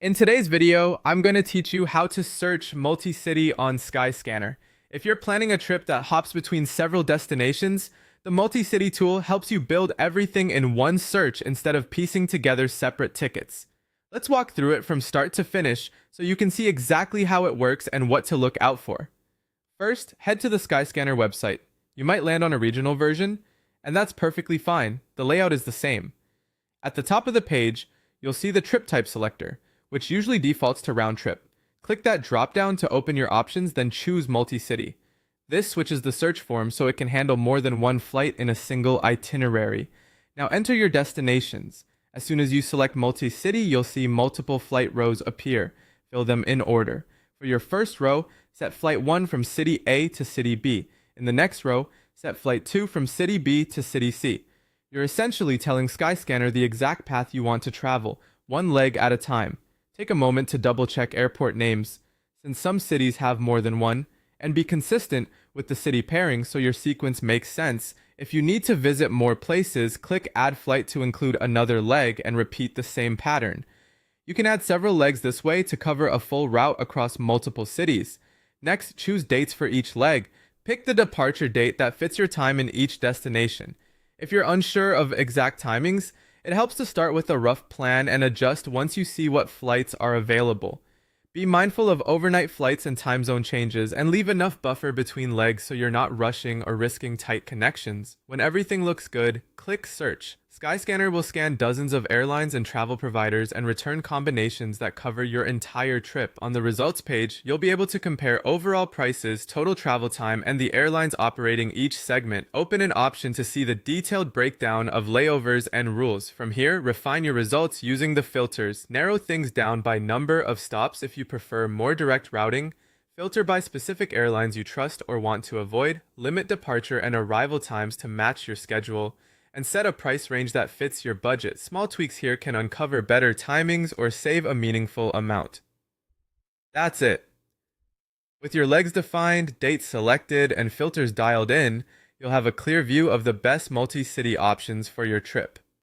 In today's video, I'm going to teach you how to search multi-city on Skyscanner. If you're planning a trip that hops between several destinations, the multi-city tool helps you build everything in one search instead of piecing together separate tickets. Let's walk through it from start to finish so you can see exactly how it works and what to look out for. First, head to the Skyscanner website. You might land on a regional version, and that's perfectly fine. The layout is the same. At the top of the page, you'll see the trip type selector, which usually defaults to round trip. Click that drop down to open your options, then choose multi-city. This switches the search form so it can handle more than one flight in a single itinerary. Now enter your destinations. As soon as you select multi-city, you'll see multiple flight rows appear. Fill them in order. For your first row, set flight 1 from city A to city B. In the next row, set flight 2 from city B to city C. You're essentially telling Skyscanner the exact path you want to travel, one leg at a time. Take a moment to double-check airport names, since some cities have more than one, and be consistent with the city pairing so your sequence makes sense. If you need to visit more places, click Add Flight to include another leg and repeat the same pattern. You can add several legs this way to cover a full route across multiple cities. Next, choose dates for each leg. Pick the departure date that fits your time in each destination. If you're unsure of exact timings, it helps to start with a rough plan and adjust once you see what flights are available. Be mindful of overnight flights and time zone changes, and leave enough buffer between legs so you're not rushing or risking tight connections. When everything looks good, click Search. Skyscanner will scan dozens of airlines and travel providers and return combinations that cover your entire trip. On the results page, you'll be able to compare overall prices, total travel time, and the airlines operating each segment. Open an option to see the detailed breakdown of layovers and rules. From here, refine your results using the filters. Narrow things down by number of stops if you prefer more direct routing. Filter by specific airlines you trust or want to avoid. Limit departure and arrival times to match your schedule, and set a price range that fits your budget. Small tweaks here can uncover better timings or save a meaningful amount. That's it. With your legs defined, dates selected, and filters dialed in, you'll have a clear view of the best multi-city options for your trip.